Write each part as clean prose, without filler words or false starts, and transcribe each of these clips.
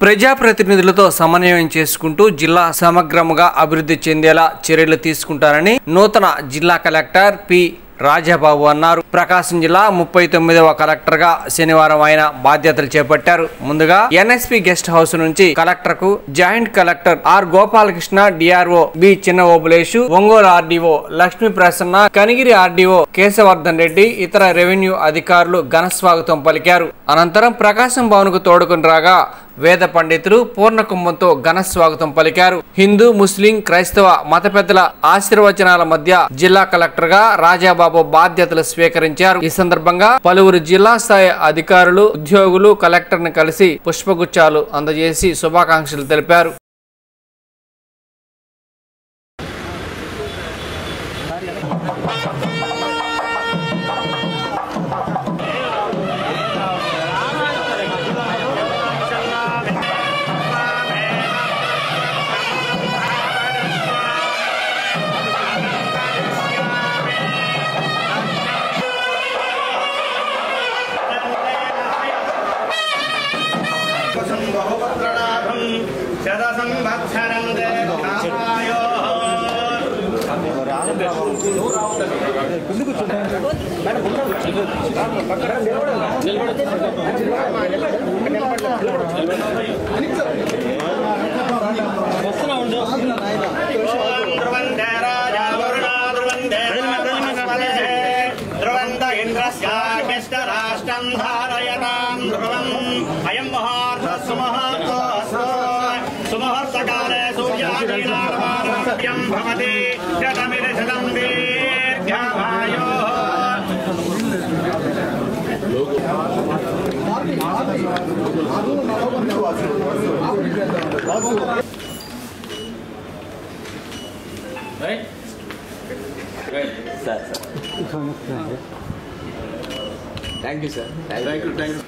ప్రజాప్రతినిధులతో సమన్వయం చేసుకుంటూ జిల్లా సమగ్రముగా అభివృద్ధి చెందేలా చర్యలు తీసుకుంటారని నూతన జిల్లా కలెక్టర్ పి రాజాబాబు అన్నారు. ప్రకాశం జిల్లా 39వ కలెక్టర్ గా శనివారం ఆయన బాధ్యతలు చేపట్టారు. ముందుగా ఎన్ఎస్పి గెస్ట్ హౌస్ నుంచి కలెక్టర్ కు joint collector R Gopalakrishna, DRO B Chinna Obulesu, Ongole RDO Lakshmi Prasanna, Kanigiri RDO Keshavardhan Reddy, ఇతర రెవెన్యూ అధికారులు ఘన స్వాగతం పలికారు. అనంతరం ప్రకాశం భవన్ కు తోడుకుని రాగా వేద పండితులు పూర్ణకుంభంతో ఘన స్వాగతం పలికారు. హిందూ, ముస్లిం, క్రైస్తవ మత పెద్దల ఆశీర్వచనాల మధ్య జిల్లా కలెక్టర్ గా రాజాబాబు బాధ్యతలు స్వీకరించారు. ఈ సందర్భంగా పలువురు జిల్లా స్థాయి అధికారులు, ఉద్యోగులు కలెక్టర్ ని కలిసి పుష్పగుచ్చాలు అందజేసి శుభాకాంక్షలు తెలిపారు. Thank you, sir. Thank you.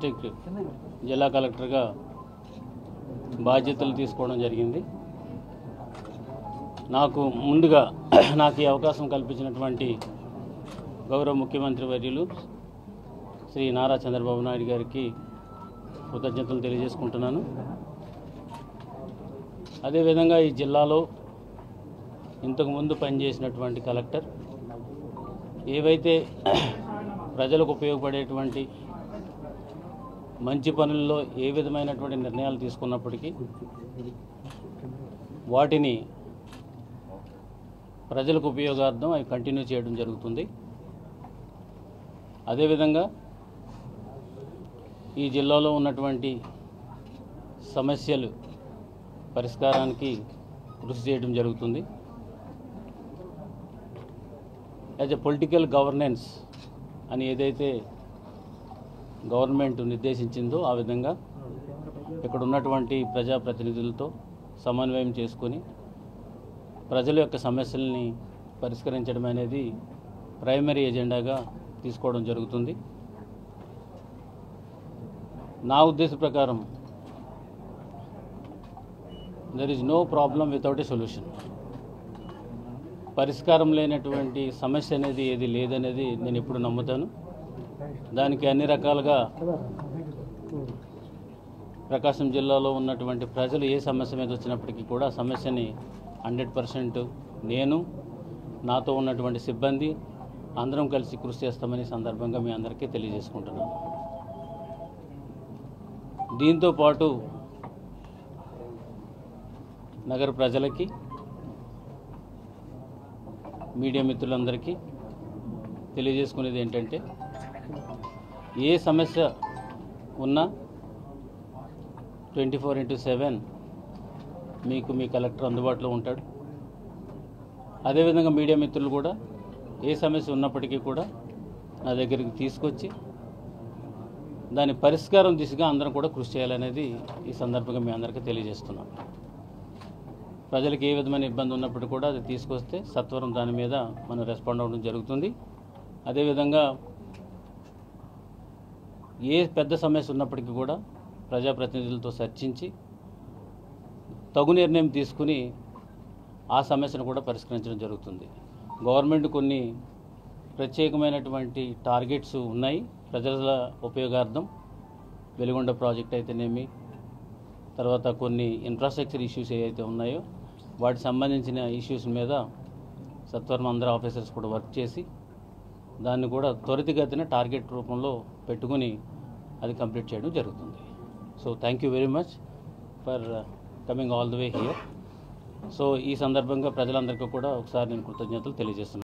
District జిల్లా కలెక్టర్గా బాధ్యతలు తీసుకోవడం జరిగింది. నాకు ముందుగా నాకు ఈ అవకాశం కల్పించినటువంటి గౌరవ ముఖ్యమంత్రి వర్యులు శ్రీ నారా చంద్రబాబు నాయుడు గారికి కృతజ్ఞతలు తెలియజేసుకుంటున్నాను. అదేవిధంగా ఈ జిల్లాలో ఇంతకుముందు పనిచేసినటువంటి కలెక్టర్ ఏవైతే ప్రజలకు ఉపయోగపడేటువంటి మంచి పనుల్లో ఏ విధమైనటువంటి నిర్ణయాలు తీసుకున్నప్పటికీ వాటిని ప్రజలకు ఉపయోగార్థం అవి కంటిన్యూ చేయడం జరుగుతుంది. అదేవిధంగా ఈ జిల్లాలో ఉన్నటువంటి సమస్యలు పరిష్కారానికి కృషి చేయడం జరుగుతుంది. యాజ్ ఎ పొలిటికల్ గవర్నెన్స్ అని ఏదైతే గవర్నమెంట్ నిర్దేశించిందో ఆ విధంగా ఇక్కడ ఉన్నటువంటి ప్రజాప్రతినిధులతో సమన్వయం చేసుకొని ప్రజల యొక్క సమస్యల్ని పరిష్కరించడం అనేది ప్రైమరీ ఎజెండాగా తీసుకోవడం జరుగుతుంది. నా ఉద్దేశ ప్రకారం there is no problem without a solution. పరిష్కారం లేనటువంటి సమస్య అనేది ఏది లేదనేది నేను ఎప్పుడు నమ్ముతాను. దానికి అన్ని రకాలుగా ప్రకాశం జిల్లాలో ఉన్నటువంటి ప్రజలు ఏ సమస్య మీద వచ్చినప్పటికీ కూడా సమస్యని 100% నేను నాతో ఉన్నటువంటి సిబ్బంది అందరం కలిసి కృషి చేస్తామని సందర్భంగా మీ అందరికీ తెలియజేసుకుంటున్నాను. దీంతో పాటు నగర ప్రజలకి మీడియా మిత్రులందరికీ తెలియజేసుకునేది ఏంటంటే ఏ సమస్య ఉన్నా 24/7 మీకు మీ కలెక్టర్ అందుబాటులో ఉంటాడు. అదేవిధంగా మీడియా మిత్రులు కూడా ఏ సమస్య ఉన్నప్పటికీ కూడా నా దగ్గరికి తీసుకొచ్చి దాని పరిష్కారం దిశగా అందరం కూడా కృషి చేయాలనేది ఈ సందర్భంగా మీ అందరికీ తెలియజేస్తున్నాం. ప్రజలకు ఏ విధమైన ఇబ్బంది ఉన్నప్పుడు కూడా అది తీసుకొస్తే సత్వరం దాని మీద మనం రెస్పాండ్ అవ్వడం జరుగుతుంది. అదేవిధంగా ఏ పెద్ద సమస్య ఉన్నప్పటికీ కూడా ప్రజాప్రతినిధులతో చర్చించి తగు నిర్ణయం తీసుకుని ఆ సమస్యను కూడా పరిష్కరించడం జరుగుతుంది. గవర్నమెంట్ కొన్ని ప్రత్యేకమైనటువంటి టార్గెట్స్ ఉన్నాయి ప్రజల ఉపయోగార్థం. వెలుగొండ ప్రాజెక్ట్ అయితేనేమి, తర్వాత కొన్ని ఇన్ఫ్రాస్ట్రక్చర్ ఇష్యూస్ ఏవైతే ఉన్నాయో వాటికి సంబంధించిన ఇష్యూస్ మీద సత్వరం అందరూ ఆఫీసర్స్ కూడా వర్క్ చేసి దాన్ని కూడా త్వరితగతిన టార్గెట్ రూపంలో పెట్టుకుని అది కంప్లీట్ చేయడం జరుగుతుంది. So thank you very much for coming all the way here. So ఈ సందర్భంగా ప్రజలందరికీ కూడా ఒకసారి నేను కృతజ్ఞతలు తెలియజేస్తున్నాను.